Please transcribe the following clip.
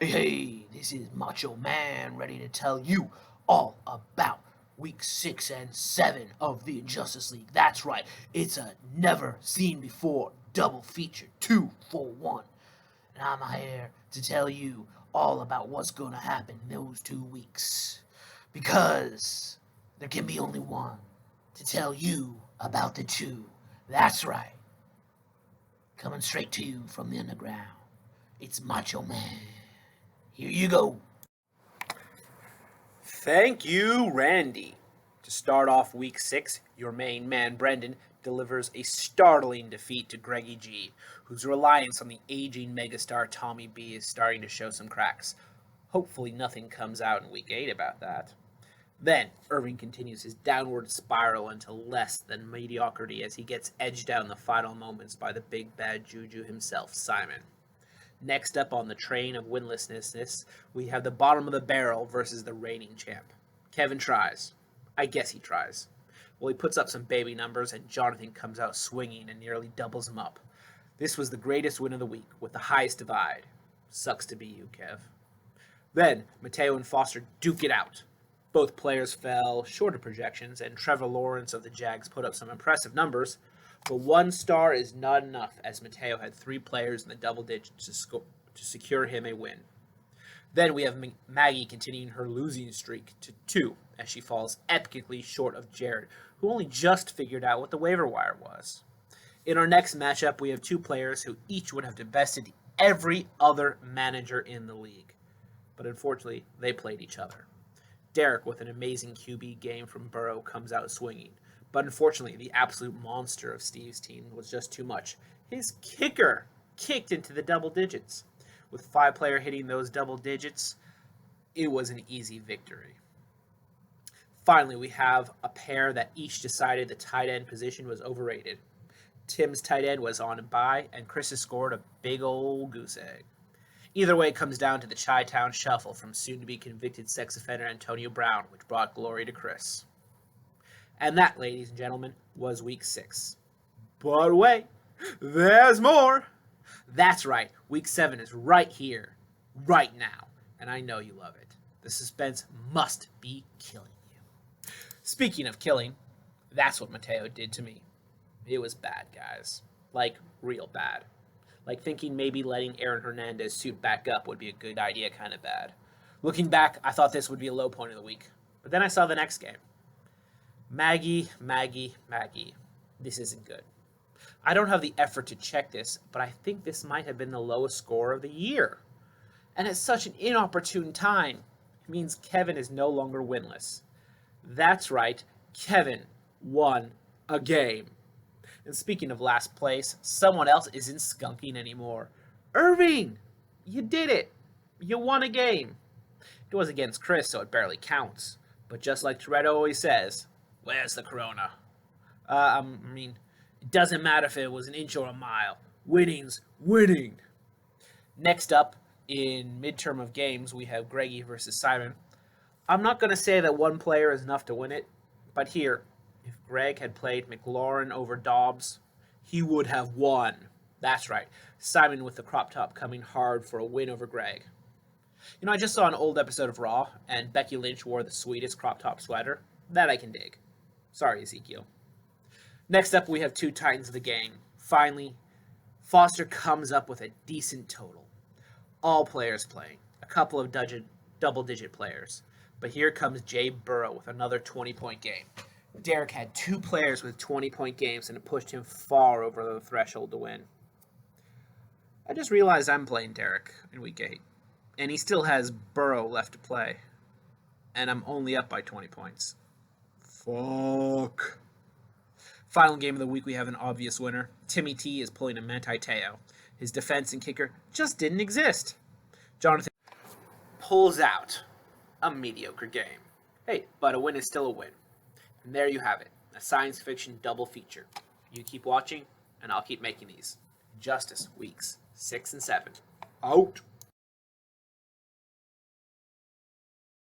Hey, this is Macho Man ready to tell you all about week 6 and 7 of the Injustice League. That's right, it's a never seen before double feature, 2 for 1. And I'm here to tell you all about what's going to happen in those 2 weeks. Because there can be only one to tell you about the two. That's right, coming straight to you from the underground. It's Macho Man. Here you go. Thank you, Randy. To start off week 6, your main man, Brendan, delivers a startling defeat to Greggy G, whose reliance on the aging megastar Tommy B is starting to show some cracks. Hopefully, nothing comes out in week 8 about that. Then, Irving continues his downward spiral into less than mediocrity as he gets edged out in the final moments by the big bad Juju himself, Simon. Next up on the train of winlessness, we have the bottom of the barrel versus the reigning champ. Kevin tries. I guess he tries. Well, he puts up some baby numbers, and Jonathan comes out swinging and nearly doubles him up. This was the greatest win of the week, with the highest divide. Sucks to be you, Kev. Then, Mateo and Foster duke it out. Both players fell short of projections, and Trevor Lawrence of the Jags put up some impressive numbers, but 1 star is not enough, as Mateo had 3 players in the double digits to secure him a win. Then we have Maggie continuing her losing streak to 2, as she falls epically short of Jared, who only just figured out what the waiver wire was. In our next matchup, we have 2 players who each would have divested every other manager in the league. But unfortunately, they played each other. Derek, with an amazing QB game from Burrow, comes out swinging. But unfortunately, the absolute monster of Steve's team was just too much. His kicker kicked into the double digits. With 5 players hitting those double digits, it was an easy victory. Finally, we have a pair that each decided the tight end position was overrated. Tim's tight end was on a bye, and Chris's scored a big old goose egg. Either way, it comes down to the Chi-Town Shuffle from soon-to-be convicted sex offender Antonio Brown, which brought glory to Chris. And that, ladies and gentlemen, was week 6. But wait, there's more. That's right, week 7 is right here, right now, and I know you love it. The suspense must be killing you. Speaking of killing, that's what Mateo did to me. It was bad, guys. Like, real bad. Like thinking maybe letting Aaron Hernandez suit back up would be a good idea kind of bad. Looking back, I thought this would be a low point of the week. But then I saw the next game. Maggie. This isn't good. I don't have the effort to check this, but I think this might have been the lowest score of the year. And at such an inopportune time, it means Kevin is no longer winless. That's right, Kevin won a game. And speaking of last place, someone else isn't skunking anymore. Irving! You did it! You won a game. It was against Chris, so it barely counts. But just like Toretto always says, where's the corona? It doesn't matter if it was an inch or a mile. Winning's winning. Next up, in midterm of games, we have Greggy versus Simon. I'm not going to say that one player is enough to win it, but here, if Greg had played McLaurin over Dobbs, he would have won. That's right, Simon with the crop top coming hard for a win over Greg. You know, I just saw an old episode of Raw, and Becky Lynch wore the sweetest crop top sweater. That I can dig. Sorry, Ezekiel. Next up, we have 2 Titans of the game. Finally, Foster comes up with a decent total. All players playing. A couple of double-digit players. But here comes Jay Burrow with another 20-point game. Derek had 2 players with 20-point games, and it pushed him far over the threshold to win. I just realized I'm playing Derek in week 8, and he still has Burrow left to play. And I'm only up by 20 points. Fuck. Final game of the week, we have an obvious winner. Timmy T is pulling a Manti Te'o. His defense and kicker just didn't exist. Jonathan pulls out a mediocre game. Hey, but a win is still a win. And there you have it, a science fiction double feature. You keep watching, and I'll keep making these. Justice weeks 6 and 7. Out.